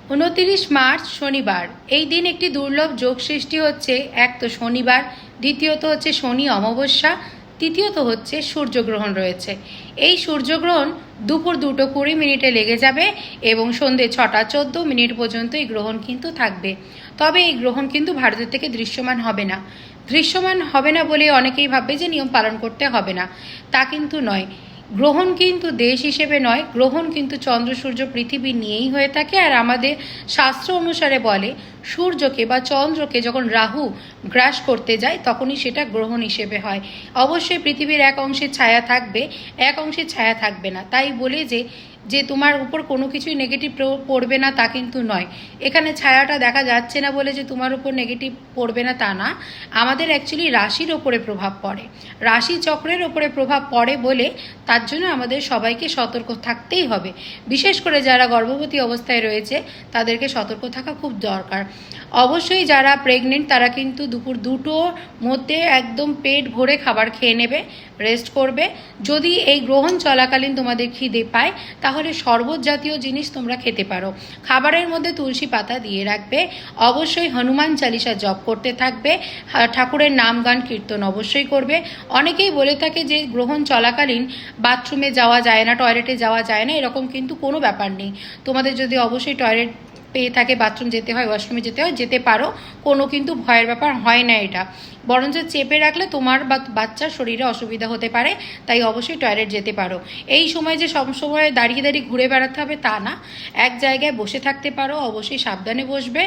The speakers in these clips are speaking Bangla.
29 মার্চ শনিবার। এই দিন একটি দুর্লভ যোগ সৃষ্টি হচ্ছে। এক তো শনিবার, দ্বিতীয়ত হচ্ছে শনি অমাবস্যা, তৃতীয়ত হচ্ছে সূর্যগ্রহণ রয়েছে। এই সূর্যগ্রহণ দুপুর 2:20 লেগে যাবে এবং সন্ধ্যে 6:14 পর্যন্ত এই গ্রহণ কিন্তু থাকবে। তবে এই গ্রহণ কিন্তু ভারতের থেকে দৃশ্যমান হবে না। দৃশ্যমান হবে না বলে অনেকেই ভাববে যে নিয়ম পালন করতে হবে না, তা কিন্তু নয়। গ্রহণ কিন্তু দেশ হিসেবে নয়, গ্রহণ কিন্তু চন্দ্র সূর্য পৃথিবী নিয়েই হয়ে থাকে। আর আমাদের শাস্ত্র অনুসারে বলে সূর্যকে বা চন্দ্রকে যখন রাহু গ্রাস করতে যায় তখনই সেটা গ্রহণ হিসেবে হয়। অবশ্যই পৃথিবীর এক অংশের ছায়া থাকবে, এক অংশের ছায়া থাকবে না। তাই বলে যে যে তোমার উপর কোনো কিছুই নেগেটিভ পড়বে না তা কিন্তু নয়। এখানে ছায়াটা দেখা যাচ্ছে না বলে যে তোমার উপর নেগেটিভ পড়বে না তা না। আমাদের অ্যাকচুয়ালি রাশির ওপরে প্রভাব পড়ে, রাশি চক্রের ওপরে প্রভাব পড়ে বলে তার জন্য আমাদের সবাইকে সতর্ক থাকতেই হবে। বিশেষ করে যারা গর্ভবতী অবস্থায় রয়েছে তাদেরকে সতর্ক থাকা খুব দরকার। অবশ্যই যারা প্রেগনেন্ট তারা কিন্তু দুপুর 2টোর মধ্যে একদম পেট ভরে খাবার খেয়ে নেবে, রেস্ট করবে। যদি এই গ্রহণ চলাকালীন তোমাদের খিদে পায় তাহলে শরবত জাতীয় জিনিস তোমরা খেতে পারো। খাবারের মধ্যে তুলসী পাতা দিয়ে রাখবে। অবশ্যই হনুমান চালিসা জপ করতে থাকবে। ঠাকুরের নাম গান কীর্তন অবশ্যই করবে। অনেকেই বলে থাকে যে গ্রহণ চলাকালীন বাথরুমে যাওয়া যায় না, টয়লেটে যাওয়া যায় না, এরকম কিন্তু কোনো ব্যাপার নেই। তোমাদের যদি অবশ্যই টয়লেট পেয়ে থাকে, বাথরুম যেতে হয়, ওয়াশরুমে যেতে হয়, যেতে পারো, কোনো কিন্তু ভয়ের ব্যাপার হয় না এটা। বরঞ্চ চেপে রাখলে তোমার বা বাচ্চার শরীরে অসুবিধা হতে পারে, তাই অবশ্যই টয়লেট যেতে পারো। এই সময় যে সব সময় দাঁড়িয়ে দাঁড়িয়ে ঘুরে বেড়াতে হবে তা না, এক জায়গায় বসে থাকতে পারো, অবশ্যই সাবধানে বসবে।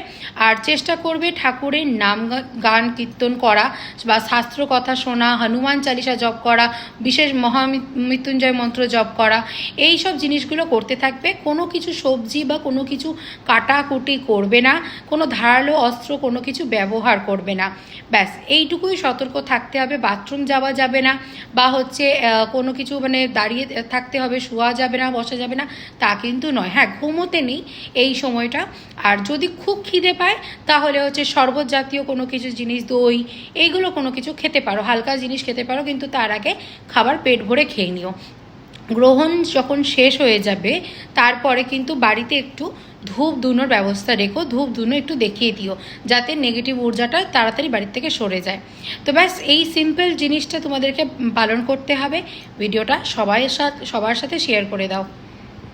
আর চেষ্টা করবে ঠাকুরের নাম গান কীর্তন করা বা শাস্ত্র কথা শোনা, হনুমান চালিসা জপ করা, বিশেষ মহামৃত্যুঞ্জয় মন্ত্র জপ করা, এই সব জিনিসগুলো করতে থাকবে। কোনো কিছু সবজি বা কোনো কিছু কাটাকুটি করবে না, কোনো ধারালো অস্ত্র কোনো কিছু ব্যবহার করবে না। ব্যাস এইটুকুই সতর্ক থাকতে হবে। বাথরুম যাওয়া যাবে না, বা হচ্ছে কোনো কিছু মানে দাঁড়িয়ে থাকতে হবে, শোয়া যাবে না, বসা যাবে না, তা কিন্তু নয়। হ্যাঁ, ঘুমোতে নেই এই সময়টা। আর যদি খুব খিদে পায় তাহলে হচ্ছে শরবত জাতীয় কোনো কিছু জিনিস, দই, এইগুলো কোনো কিছু খেতে পারো, হালকা জিনিস খেতে পারো, কিন্তু তার আগে খাবার পেট ভরে খেয়ে নিও। গ্রহণ যখন শেষ হয়ে যাবে তারপরে কিন্তু বাড়িতে একটু ধূপ ধুনোর ব্যবস্থা রেখো, ধূপ ধুনো একটু দেখিয়ে দিও যাতে নেগেটিভ ঊর্জাটা তাড়াতাড়ি বাড়ির থেকে সরে যায়। তো ব্যাস এই সিম্পল জিনিসটা তোমাদেরকে পালন করতে হবে। ভিডিওটা সবার সাথে শেয়ার করে দাও।